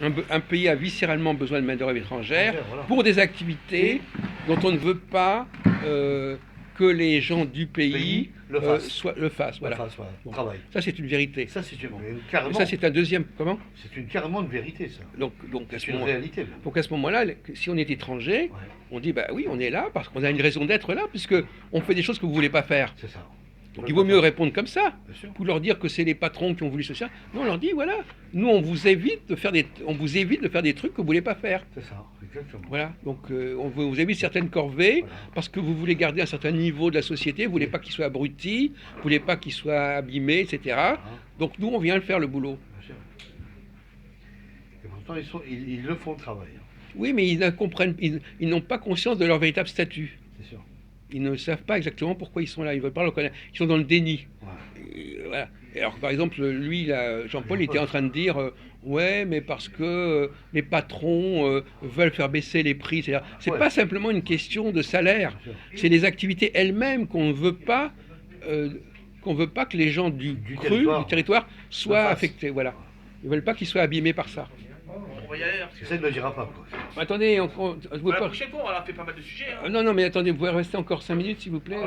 un pays a viscéralement besoin de main-d'œuvre étrangère Voilà. pour des activités dont on ne veut pas euh, que les gens du pays le fasse. le fassent. Le Voilà. fasse, voilà. Bon. Travail. Ça, c'est une vérité. Ça, c'est Bon. carrément. Mais ça, c'est un deuxième. Comment? C'est carrément une vérité, ça. Donc à C'est ce une moment, réalité. Même. donc à ce moment-là, si on est étranger, Ouais. on dit bah oui, on est là parce qu'on a une raison d'être là, puisque on fait des choses que vous voulez pas faire. C'est ça. Donc il vaut mieux répondre comme ça. Bien sûr. Pour leur dire que c'est les patrons qui ont voulu ce ça. Non, on leur dit voilà, nous on vous évite de faire des trucs que vous voulez pas faire. C'est ça, exactement. Voilà, donc on vous évite certaines corvées Voilà. parce que vous voulez garder un certain niveau de la société, vous voulez pas qu'ils soient abrutis, vous voulez pas qu'ils soient abîmés, etc. Hein. Donc nous on vient le faire le boulot. Bien sûr. Et pourtant, ils le font le travail. Hein. Oui, mais ils ne comprennent, ils n'ont pas conscience de leur véritable statut. C'est sûr. Ils ne savent pas exactement pourquoi ils sont là. Ils veulent pas le connaître. Ils sont dans le déni. Ouais. Voilà. Et alors, par exemple, lui, là, Jean-Paul, il était en train de dire ouais, mais parce que les patrons veulent faire baisser les prix. C'est Ouais. pas simplement une question de salaire. Bien sûr. C'est les activités elles-mêmes qu'on ne veut pas. Qu'on veut pas que les gens du territoire soient affectés. Voilà. Ils veulent pas qu'ils soient abîmés par ça. On va y aller. Parce que ça, il ne le dira pas. Quoi. Attendez, vous pouvez La pas... prochaine fois, on a fait pas mal de sujets. Hein. Non, mais attendez, vous pouvez rester encore 5 minutes s'il vous plaît.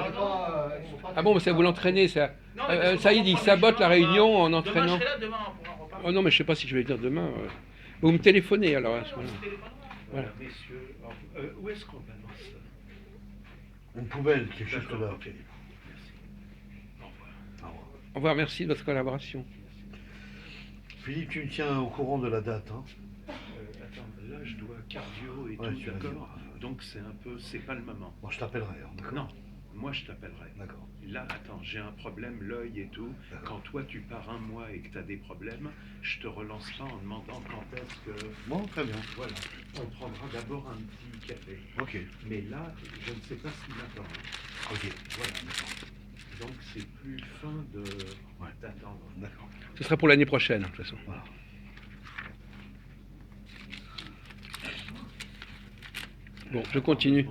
Ah bon, ça vous l'entraînez ça. Non, mais Saïd, il sabote la réunion en entraînant. Demain, je serai là, demain, on pourra en reparler. Oh non, mais je sais pas si je vais venir demain. Vous me téléphonez alors à ce moment-là. Voilà. Messieurs, où est-ce qu'on balance Une poubelle qui est juste là. Ok. Merci. Au revoir. Au revoir. Au revoir, merci de votre collaboration. Philippe, tu me tiens au courant de la date. Hein. Attends, là je dois cardio et Ouais, tout, tu vas d'accord. dire. Donc c'est pas le moment. Bon, je t'appellerai. Hein, d'accord. Non, moi je t'appellerai. D'accord. Là, attends, j'ai un problème, l'œil et tout. D'accord. Quand toi tu pars un mois et que tu as des problèmes, je te relance pas en demandant quand est-ce que. Bon, très bien. Voilà, on prendra d'abord un petit café. Ok. Mais là, je ne sais pas ce qui m'attend. Ok. Voilà, d'accord. Donc c'est plus fin de d'attendre. D'accord. Ce sera pour l'année prochaine, de toute façon. Voilà. Bon, je continue.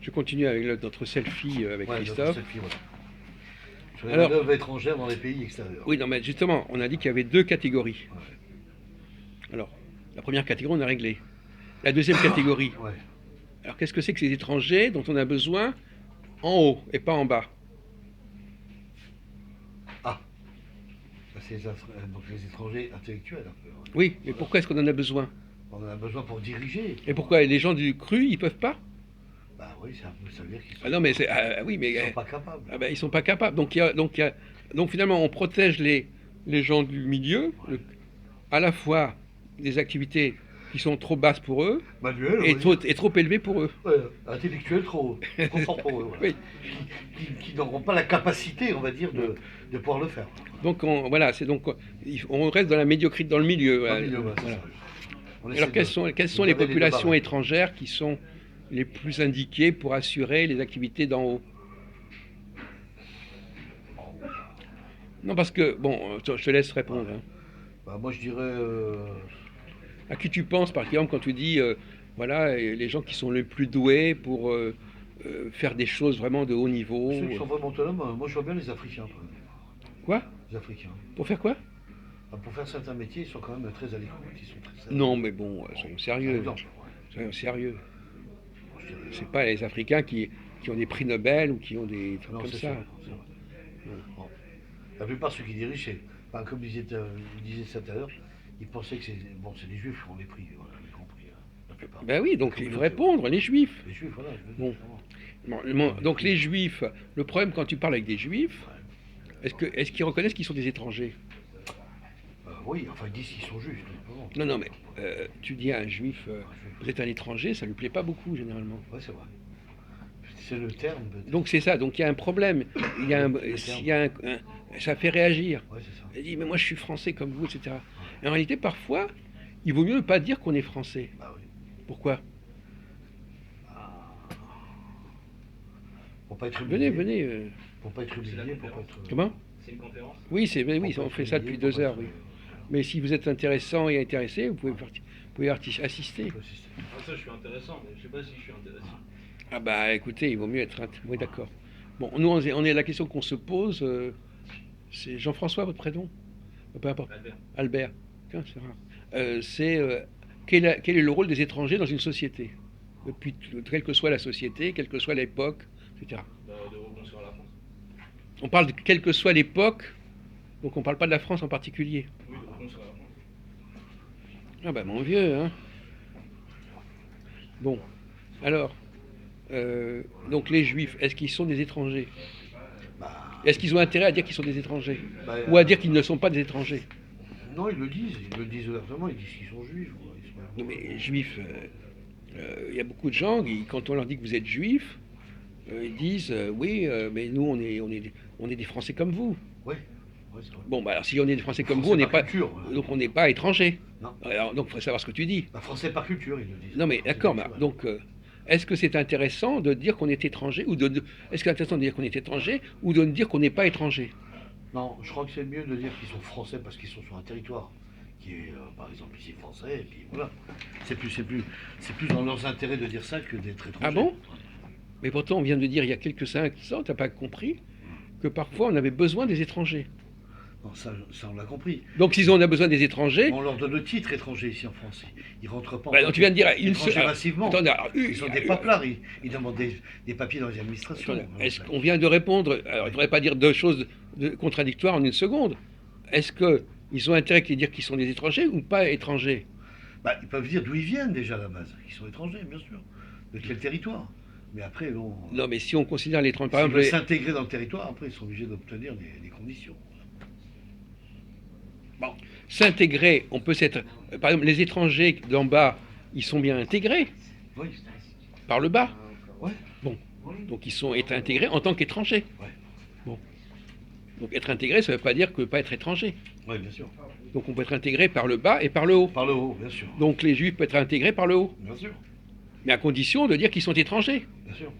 Je continue avec notre selfie avec Ouais, Christophe. cette fille, voilà. Sur les Alors- manœuvres étrangères dans les pays extérieurs. Oui, non, mais justement, on a dit qu'il y avait deux catégories. Ouais. Alors, la première catégorie, on a réglé. La deuxième catégorie, Ouais. alors qu'est-ce que c'est que ces étrangers dont on a besoin en haut et pas en bas? Ah. Ça, c'est donc les étrangers intellectuels un peu. Hein. Oui, mais pourquoi est-ce qu'on en a besoin? On en a besoin pour diriger. Et pourquoi les gens du cru, ils peuvent pas? Bah oui, c'est un peu, ça veut dire qu'ils sont, Ah non, mais oui, mais ils sont pas capables. ah ben, ils sont pas capables. Donc finalement, on protège les gens du milieu, à la fois des activités qui sont trop basses pour eux Manuel, et trop élevées pour eux. ouais, intellectuels trop fort pour eux. Voilà. Oui. Qui n'auront pas la capacité, on va dire, de pouvoir le faire. Donc voilà, on reste dans la médiocrité, dans le milieu. Dans Voilà. le milieu, ouais, c'est Voilà. ça. On essaie Alors quelles de- sont de les garder les deux populations barres. étrangères qui sont les plus indiquées pour assurer les activités d'en haut? Non, parce que, bon, je te laisse répondre. Hein. Bah, moi, je dirais. À qui tu penses, par exemple, quand tu dis, voilà, les gens qui sont les plus doués pour faire des choses vraiment de haut niveau? Ceux qui sont vraiment autonomes, moi, je vois bien les Africains. par exemple. Quoi? Les Africains. Pour faire quoi? Ah, pour faire certains métiers, ils sont quand même très à l'écoute. Ils sont très Non, mais bon, soyons Par sérieux. exemple, ouais. Soyons sérieux. Moi, je dirais- C'est pas les Africains qui ont des prix Nobel ou qui ont des trucs Non, comme c'est ça. sûr, c'est vrai. Bon. La plupart ceux qui dirigent, comme disait ça tout à l'heure, ils pensaient que c'est les Juifs qui ont les prix, voilà, les grands prix. Hein, la plupart. Ben oui, donc La il faut communauté, répondre, les Juifs. Les Juifs, voilà. Je veux Bon. dire, vraiment. Donc les Juifs, le problème quand tu parles avec des Juifs, est-ce qu'ils reconnaissent qu'ils sont des étrangers? Oui, enfin, ils disent qu'ils sont juifs. tout simplement. Non, mais tu dis à un Juif, vous êtes un étranger, ça lui plaît pas beaucoup généralement. Ouais, c'est vrai. C'est le terme. peut-être. Donc c'est ça, donc il y a un problème, ça fait réagir. Ouais, c'est ça. Il dit, mais moi je suis français comme vous, etc. Et en réalité, parfois, il vaut mieux ne pas dire qu'on est français. Bah oui. Pourquoi? Pour pas être Venez, humilié. venez. Pour pas être humilié, pour pas être. Comment? C'est une conférence. Oui, oui, pour pas on être fait ça humilié, depuis pour 2 pas heures, être- oui. Mais si vous êtes intéressant et intéressé, vous pouvez assister. Ah, ça, je suis intéressant, mais je sais pas si je suis intéressant. Ah bah écoutez, il vaut mieux être... Oui, d'accord. Bon, nous, on est la question qu'on se pose, c'est Jean-François, votre prénom? Peu importe. Albert. Albert. Tiens, c'est rare. c'est quel est le rôle des étrangers dans une société, quelle que soit la société, quelle que soit l'époque, etc. De reconstruire la France. On parle de quelle que soit l'époque, donc on ne parle pas de la France en particulier. Oui, de reconstruire la France. Ah bah mon vieux, hein. Bon, alors, donc les Juifs, est-ce qu'ils sont des étrangers? Bah, Est-ce qu'ils ont intérêt à dire qu'ils sont des étrangers? bah, Ou à dire qu'ils ne sont pas des étrangers? non, ils le disent ouvertement, ils disent qu'ils sont juifs. Quoi. Ils sont- Non mais juifs, il y a beaucoup de gens, quand on leur dit que vous êtes juifs, ils disent oui, mais nous on est des Français comme vous. Ouais, c'est vrai. Bon, bah alors si on est des Français comme Français vous, on n'est par pas, culture, ouais. donc on n'est pas étrangers. Non. Alors, donc il faut savoir ce que tu dis. Bah, français par culture, ils le disent. Non mais Français d'accord, par culture, donc est-ce que c'est intéressant de dire qu'on est étranger ou est-ce que c'est intéressant de dire qu'on est étranger ou de dire qu'on n'est pas étranger? Non, je crois que c'est mieux de dire qu'ils sont français parce qu'ils sont sur un territoire qui est, par exemple, ici français, et puis voilà. C'est plus dans leurs intérêts de dire ça que d'être étranger. Ah bon? Mais pourtant on vient de dire il y a quelques instants, t'as pas compris que parfois on avait besoin des étrangers. Non, ça on l'a compris. Donc si on a besoin des étrangers, On leur donne le titre étranger ici en France. Ils rentrent pas en bah, tant donc tu viens de dire étrangers massivement. Attendez, alors, Ils sont des paplards, ils demandent des papiers dans les administrations. attendez, est-ce qu'on vient de répondre? Alors, il ne faudrait pas dire deux choses contradictoires en une seconde. Est-ce qu'ils ont intérêt à dire qu'ils sont des étrangers ou pas étrangers? Bah, ils peuvent dire d'où ils viennent déjà à la base. Ils sont étrangers, bien sûr. De quel territoire. Mais après, bon. Non, mais si on considère l'étranger, par S'ils exemple, veulent s'intégrer dans le territoire, après, ils sont obligés d'obtenir des conditions. Bon. s'intégrer, on peut s'être. Par exemple, les étrangers d'en bas, ils sont bien intégrés Oui. par le bas. Ouais. Bon. Donc ils sont être intégrés en tant qu'étrangers. Ouais. Bon. Donc être intégré, ça ne veut pas dire que pas être étranger. Oui, bien sûr. Donc on peut être intégré par le bas et par le haut. Par le haut, bien sûr. Donc les juifs peuvent être intégrés par le haut. Bien sûr. Mais à condition de dire qu'ils sont étrangers. Bien sûr.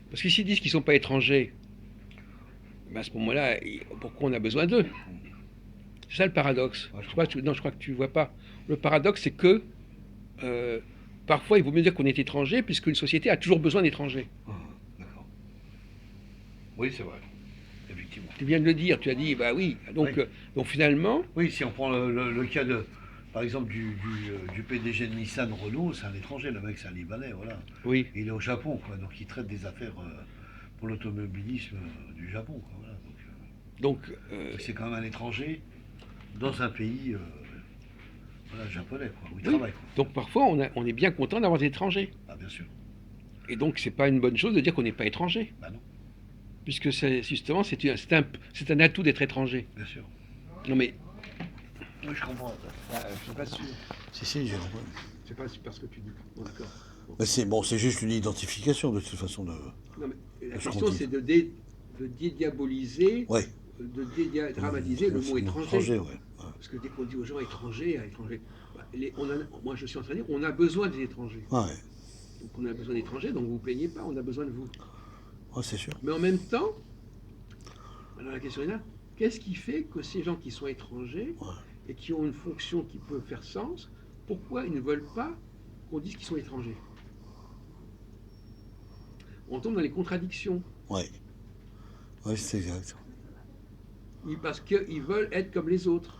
Parce que s'ils disent qu'ils ne sont pas étrangers, ben à ce moment-là, pourquoi on a besoin d'eux? C'est ça le paradoxe. Ouais, Je crois que tu ne vois pas. Le paradoxe, c'est que parfois, il vaut mieux dire qu'on est étranger, puisqu'une société a toujours besoin d'étrangers. Ah, d'accord. Oui, c'est vrai. Effectivement. Tu viens de le dire, tu as dit, bah oui. Donc, Oui. donc finalement, Oui, si on prend le cas de, par exemple, du PDG de Nissan Renault, c'est un étranger, le mec c'est un Libanais, voilà. oui. Il est au Japon, quoi, donc il traite des affaires pour l'automobilisme du Japon, quoi, voilà. Donc, C'est quand même un étranger dans un pays voilà, japonais, quoi, où il oui. travaille. Quoi. Donc parfois, on est bien content d'avoir des étrangers. Ah, bien sûr. Et donc, c'est pas une bonne chose de dire qu'on n'est pas étranger. Bah non, Puisque justement, c'est un atout d'être étranger. bien sûr. Non mais, Oui, je comprends. je suis pas sûr. Si, j'ai compris. C'est pas super ce que tu dis. Bon, d'accord. Mais c'est juste une identification de toute façon. Non, mais la Je question, continue. c'est de dédiaboliser, Ouais. de dédramatiser le mot étranger. Étranger, ouais. Parce que dès qu'on dit aux gens étrangers, moi je suis en train de dire, on a besoin des étrangers. Ouais, Donc on a besoin d'étrangers, donc vous vous plaignez pas, on a besoin de vous. ouais, c'est sûr. Mais en même temps, alors la question est là, qu'est-ce qui fait que ces gens qui sont étrangers Ouais. et qui ont une fonction qui peut faire sens, pourquoi ils ne veulent pas qu'on dise qu'ils sont étrangers? On tombe dans les contradictions. Ouais. Ouais, c'est exact. Parce qu'ils veulent être comme les autres.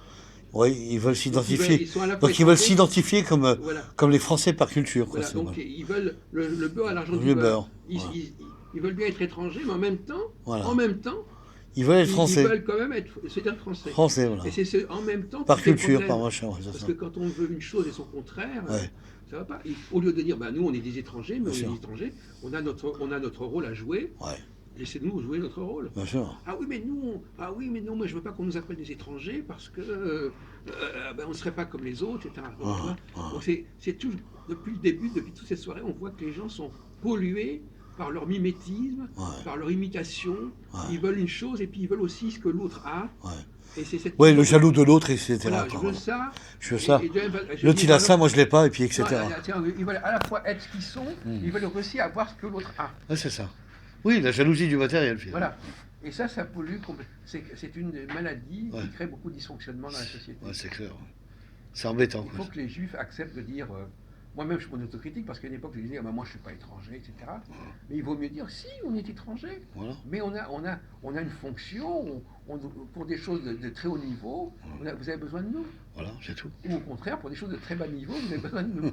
Oui, ils veulent s'identifier. Ils sont à la fois Donc ils veulent étrangers, s'identifier comme, voilà. comme les Français par culture. Quoi, Voilà, c'est donc vrai. ils veulent le beurre à l'argent Le du beurre. beurre, Ils, voilà. ils veulent bien être étrangers, mais Voilà. en même temps, Ils veulent être ils Français. veulent quand même se dire français. Français, voilà. Et en même temps Par tout est culture, problème. par machin, ouais, c'est Parce ça. que quand on veut une chose et son contraire, Ouais. ça va pas. Au lieu de dire, bah, nous on est des étrangers, mais Bien on est sûr. des étrangers, on a notre rôle à jouer, Ouais, laissez-nous jouer notre rôle. bien sûr. Ah oui, mais non, moi je veux pas qu'on nous appelle des étrangers parce que ben, on ne serait pas comme les autres, etc. Donc, tu vois, donc c'est tout, depuis le début, depuis toute cette soirée, on voit que les gens sont pollués par leur mimétisme, Ouais. par leur imitation. Ouais. Ils veulent une chose et puis ils veulent aussi ce que l'autre a. Ouais. Et c'est cette Ouais, le jaloux de l'autre, etc. Voilà, quoi, je veux ça. Je veux ça. Je L'autre dis, il a par ça, exemple, moi je l'ai pas, et puis etc. voilà, tiens, ils veulent à la fois être ce qu'ils sont, ils veulent aussi avoir ce que l'autre a. Ouais, c'est ça. Oui, la jalousie du matériel, finalement. Voilà. Et ça pollue complètement. C'est une maladie Ouais. qui crée beaucoup de dysfonctionnement dans la société. Ouais, c'est clair. C'est embêtant. Il faut Quoi. que les juifs acceptent de dire moi-même, je suis mon autocritique parce qu'à une époque, je disais, ah ben, moi, je ne suis pas étranger, etc. Mais il vaut mieux dire, si, on est étranger, Voilà. mais on a une fonction, pour des choses de très haut niveau, vous avez besoin de nous. Voilà, c'est tout. Ou au contraire, pour des choses de très bas niveau, vous avez besoin de nous.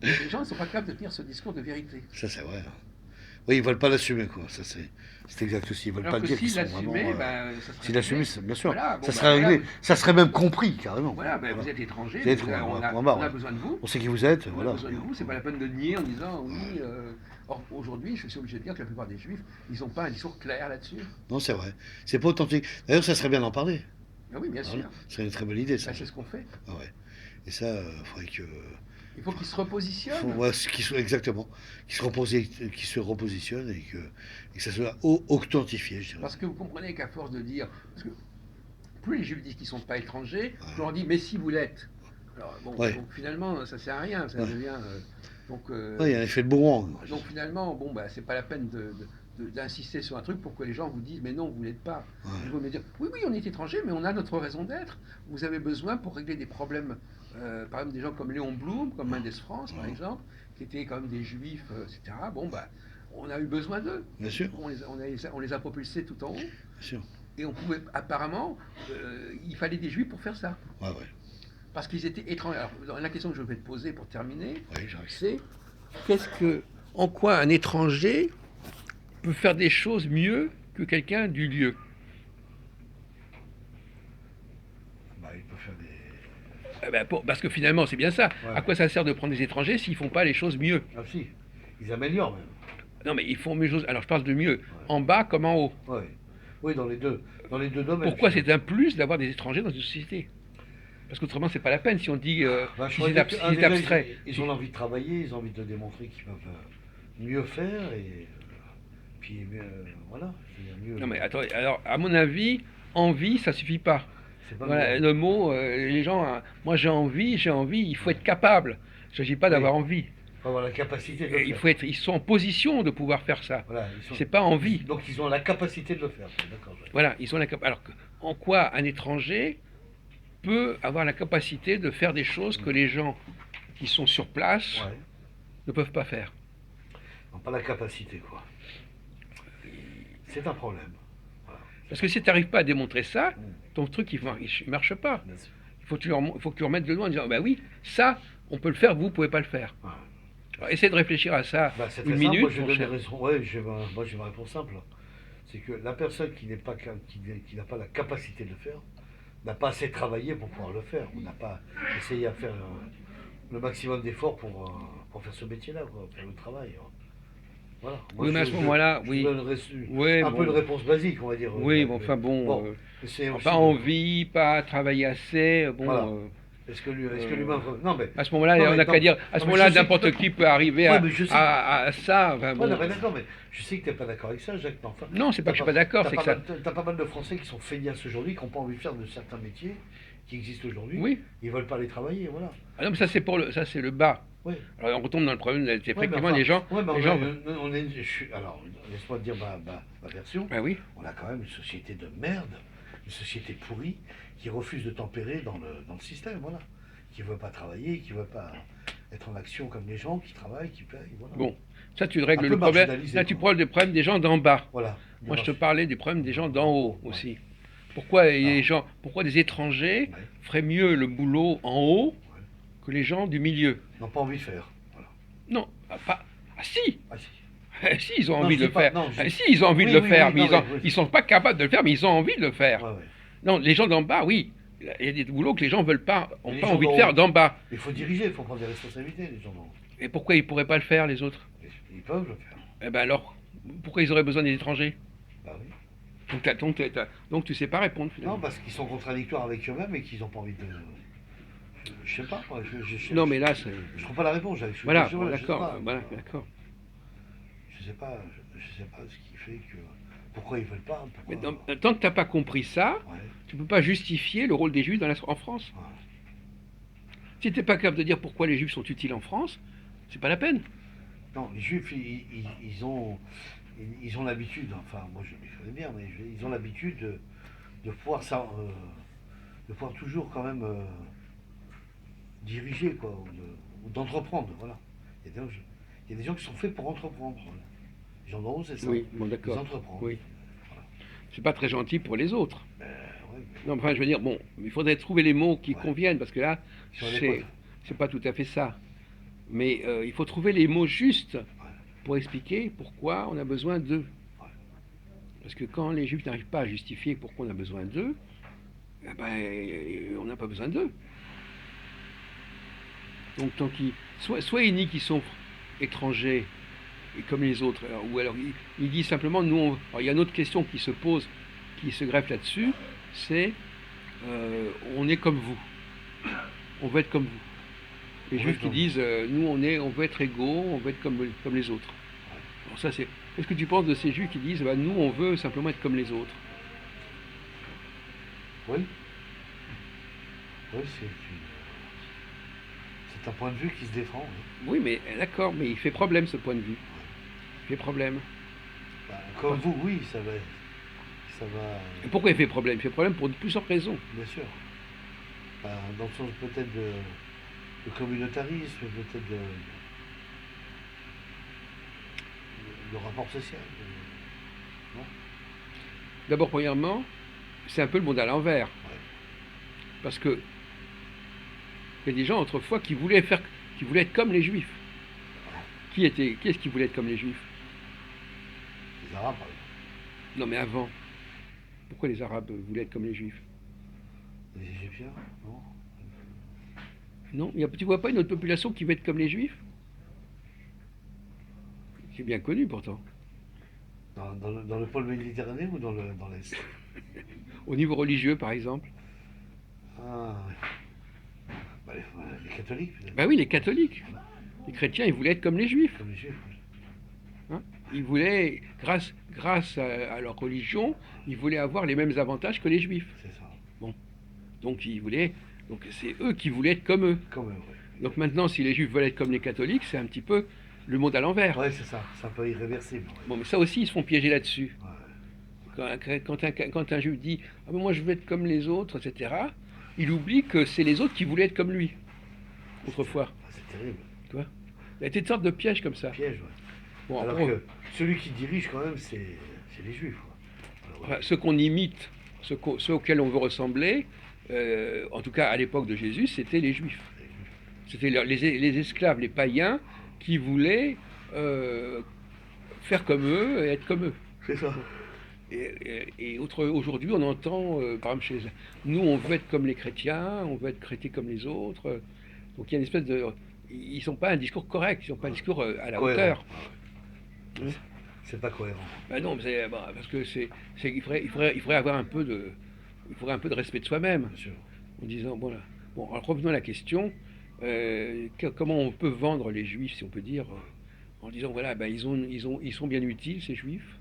Les gens ne sont pas capables de tenir ce discours de vérité. Ça, c'est vrai. Oui, ils veulent pas l'assumer, quoi. Ça, c'est exact aussi. Ils veulent Alors pas que dire qu'ils s'ils sont vraiment. l'assumaient, ben, ça serait S'ils l'assumaient, réglé. bien sûr. Voilà, bon, ça ben, serait réglé. voilà, Ça serait même compris, carrément. voilà, ben, Voilà. vous êtes étranger, Vous êtes on point a, barre, on a ouais. besoin de vous. On sait qui vous êtes, On voilà. a besoin de vous, c'est pas la peine de nier en disant oui. Or, aujourd'hui, je suis obligé de dire que la plupart des juifs, ils n'ont pas un discours clair là-dessus. Non, c'est vrai. C'est pas authentique. D'ailleurs, ça serait bien d'en parler. Ah oui, bien Voilà. sûr. Ce serait une très belle idée, ça. Ben, c'est ce qu'on fait. Ah ouais. Et ça, il faudrait que. Il faut qu'ils se repositionnent. Ouais, exactement. Qu'ils se repositionnent et que ça soit authentifié, je dirais. Parce que vous comprenez qu'à force de dire. Parce que plus les juifs disent qu'ils ne sont pas étrangers, Ouais. je leur dis mais si vous l'êtes. Alors, bon, Ouais. donc finalement, ça ne sert à rien, ça Ouais. devient. Ouais, il y a un effet de boomerang. Donc finalement, bon, bah, c'est pas la peine d'insister sur un truc pour que les gens vous disent mais non, vous n'êtes pas. Ouais. Il vaut mieux dire oui, oui, on est étranger, mais on a notre raison d'être. Vous avez besoin pour régler des problèmes, par exemple des gens comme Léon Blum, comme Mendes France, par exemple, qui étaient quand même des juifs, etc. Bon, bah, on a eu besoin d'eux. Bien sûr, On les a propulsés tout en haut. bien sûr. Et on pouvait, apparemment, il fallait des juifs pour faire ça. Ouais. Parce qu'ils étaient étrangers. Alors, la question que je vais te poser pour terminer, Ouais, j'arrive. c'est en quoi un étranger peut faire des choses mieux que quelqu'un du lieu? Bah, il peut faire des. Eh ben, parce que finalement, c'est bien ça. Ouais. À quoi ça sert de prendre des étrangers s'ils font pas les choses mieux? Ah, si. Ils améliorent même. Non, mais ils font mieux choses. Alors, je parle de mieux, en bas comme en haut. Ouais. Oui, dans les deux domaines. Pourquoi c'est un plus d'avoir des étrangers dans une société? Parce qu'autrement, c'est pas la peine si on dit Bah, je si crois c'est que, c'est abstrait. Ils ont envie de travailler, ils ont envie de démontrer qu'ils peuvent mieux faire et puis voilà. Mieux. Non, mais attends, alors, à mon avis, envie, ça suffit pas. C'est pas Voilà, le le mot, les gens, moi j'ai envie, il faut être capable. Il ne s'agit pas d'avoir envie. faut avoir la capacité de le Il faire. ils sont en position de pouvoir faire ça. Voilà, C'est pas envie. Donc ils ont la capacité de le faire. D'accord. Voilà, ils ont la capacité. Alors, en quoi un étranger peut avoir la capacité de faire des choses que les gens qui sont sur place Ouais. ne peuvent pas faire? Ils n'ont pas la capacité, quoi. C'est un problème. Voilà. Parce que si tu n'arrives pas à démontrer ça, ton truc, il marche pas. Bien sûr. Il faut que tu remettes dedans en disant, bah oui, ça, on peut le faire, vous ne pouvez pas le faire. Ouais. Alors, essaie de réfléchir à ça Bah, c'est une très simple. minute. Moi, je mon vais donner cher. raison. Ouais, moi, j'ai ma réponse simple. C'est que la personne qui n'a pas la capacité de le faire n'a pas assez travaillé pour pouvoir le faire. On n'a pas essayé à faire le maximum d'efforts pour faire ce métier-là, pour faire le travail. Voilà. Moi, Oui, mais à ce moment-là, je oui. donnerais Oui, un bon. peu de réponse basique, on va dire. Oui, bon, enfin bon, c'est aussi- pas envie, pas travailler assez, bon. Voilà. Est-ce que l'humain. Non, mais. À ce moment-là, Non, on mais n'a non, qu'à dire, à ce non, mais moment-là, je sais n'importe que- qui peut arriver Ouais, mais je sais à ça. Enfin, Ouais, bon. non, mais d'accord, mais je sais que tu n'es pas d'accord avec ça, Jacques. Mais enfin, Non, c'est pas que je suis pas d'accord, c'est que ça. T'as pas mal de Français qui sont feignasses aujourd'hui, qui n'ont pas envie de faire de certains métiers qui existent aujourd'hui. Oui. Ils veulent pas les travailler, voilà. Ah non, mais ça c'est ça c'est le bas. Oui. Alors on retombe dans le problème, c'est Ouais, mais effectivement enfin, les gens. ouais, mais les gens. alors, laisse-moi te dire ma version. Ah oui. On a quand même une société de merde, une société pourrie, qui refuse de tempérer dans le système, voilà. Qui ne veut pas travailler, qui ne veut pas être en action comme les gens, qui travaillent, qui payent, voilà. Bon, ça tu règles Un le peu problème. marginalisé, Là tu quoi. parles des problèmes des gens d'en bas. Voilà. Moi je te parlais du problème des gens d'en haut aussi. Pourquoi pourquoi des étrangers Ouais. feraient mieux le boulot en haut que les gens du milieu? Ils n'ont pas envie de faire. Voilà. Non, pas. Ah si. Ah, si. Si, ils ont Non, envie je de dis le pas- faire. non, je- Si, ils ont envie Oui, de le oui, faire, oui, mais non, mais- ils sont pas capables de le faire, mais ils ont envie de le faire. Ouais. Non, les gens d'en bas, oui. Il y a des boulots que les gens veulent pas, ont Mais les pas gens envie de d'en faire haut. d'en bas. Il faut diriger, il faut prendre des responsabilités, les gens. Non. Et pourquoi ils pourraient pas le faire, les autres? Ils peuvent le faire. Eh ben alors, pourquoi ils auraient besoin des étrangers? Bah oui. Donc tu sais pas répondre finalement. Non, parce qu'ils sont contradictoires avec eux-mêmes et qu'ils n'ont pas envie de. Je sais pas, moi, Non, mais là, c'est... je trouve pas la réponse. Voilà, je bon, sais d'accord, pas. voilà, d'accord. Je sais pas ce qui fait que. Pourquoi ils veulent pas. Mais Pourquoi... tant que t'as pas compris ça, Ouais. tu peux pas justifier le rôle des Juifs en France. Ouais. Si t'es pas capable de dire pourquoi les Juifs sont utiles en France, c'est pas la peine. Non, les Juifs, ils ont l'habitude, enfin, moi je les connais bien, mais ils ont l'habitude de pouvoir ça, de pouvoir toujours quand même diriger, quoi, ou d'entreprendre, voilà. Il y a des gens qui sont faits pour entreprendre. Voilà. Les gens d'en haut, c'est ça. Oui, bon, Ils d'accord. entreprennent. Oui. Voilà. C'est pas très gentil pour les autres. Ouais, Non, enfin, je veux dire, bon, il faudrait trouver les mots qui Ouais. conviennent, parce que là, ils sont adéquats. c'est pas tout à fait ça. Mais il faut trouver les mots justes pour expliquer pourquoi on a besoin d'eux. Ouais. Parce que quand les Juifs n'arrivent pas à justifier pourquoi on a besoin d'eux, eh ben, on n'a pas besoin d'eux. Donc, tant qu'ils, soit ils nient qu'ils sont étrangers, et comme les autres, ou alors il dit simplement, nous, alors, il y a une autre question qui se pose, qui se greffe là-dessus, c'est on est comme vous, on veut être comme vous. Les On veut Juifs être qui comme disent, nous, on veut être égaux, on veut être comme les autres. Alors ça, c'est. Qu'est-ce que tu penses de ces Juifs qui disent, bah, nous, on veut simplement être comme les autres? Oui. Oui, c'est un point de vue qui se défend. Oui. Oui, mais d'accord, mais il fait problème ce point de vue. Il fait problème. Bah, comme vous, oui, ça va. Et pourquoi il fait problème? Il fait problème pour plusieurs raisons. Bien sûr. Bah, dans le sens peut-être de communautarisme, peut-être de rapport social. Non. D'abord, premièrement, c'est un peu le monde à l'envers. Ouais. Parce que il y a des gens autrefois qui voulaient être comme les Juifs. Qui est-ce qui voulait être comme les Juifs? Les Arabes, par exemple. Non, mais avant. Pourquoi les Arabes voulaient être comme les Juifs? Les Égyptiens, non. Non, tu vois pas une autre population qui veut être comme les Juifs? C'est bien connu pourtant. Dans le pôle méditerranéen ou dans l'Est? Au niveau religieux, par exemple. Ah, oui. Bah, les catholiques, peut-être. Ben oui, les catholiques. Les chrétiens, ils voulaient être comme les Juifs. Comme les juifs. Hein. Ils voulaient, grâce à leur religion, ils voulaient avoir les mêmes avantages que les Juifs. C'est ça. Donc c'est eux qui voulaient être comme eux. Comme eux, oui. Donc maintenant, si les Juifs veulent être comme les catholiques, c'est un petit peu le monde à l'envers. Ouais, c'est ça. C'est un peu irréversible. Ouais. Bon, mais ça aussi, ils se font piéger là-dessus. Ouais. Quand un Juif dit ah, ben moi je veux être comme les autres, etc., il oublie que c'est les autres qui voulaient être comme lui, autrefois. Ah, c'est terrible. Tu vois, il y a des sortes de pièges comme ça. Piège, ouais. Bon, Alors après, que celui qui dirige, quand même, c'est les juifs. Quoi. Alors, enfin, ceux qu'on imite, ceux auxquels on veut ressembler, en tout cas à l'époque de Jésus, c'était les Juifs. les juifs. C'était les esclaves, les païens, qui voulaient faire comme eux et être comme eux. C'est ça. Et aujourd'hui, on entend, par exemple, nous, on veut être comme les chrétiens, on veut être chrétiens comme les autres. Donc il y a une espèce de. Ils n'ont pas un discours correct, ils n'ont pas un discours à la Cohérent. hauteur. Ouais. C'est pas cohérent. Ben non, parce que il faudrait avoir un peu de. Il faudrait un peu de respect de soi-même, Bien sûr. en disant, voilà. Bon, alors revenons à la question, comment on peut vendre les juifs, si on peut dire, en disant, voilà, ben, ils sont bien utiles, ces juifs,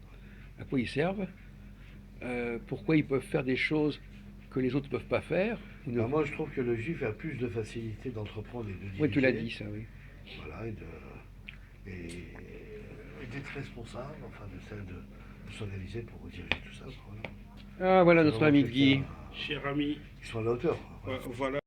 à quoi ils servent, pourquoi ils peuvent faire des choses que les autres ne peuvent pas faire. Alors moi, je trouve que le juif a plus de facilité d'entreprendre et de diriger. Oui, tu l'as dit, ça, oui. Voilà, et d'être responsable, enfin, de s'organiser pour diriger tout ça. Voilà. Ah, voilà C'est notre vraiment ami quelqu'un Guy. Cher ami, qui soit à la hauteur. Voilà. voilà.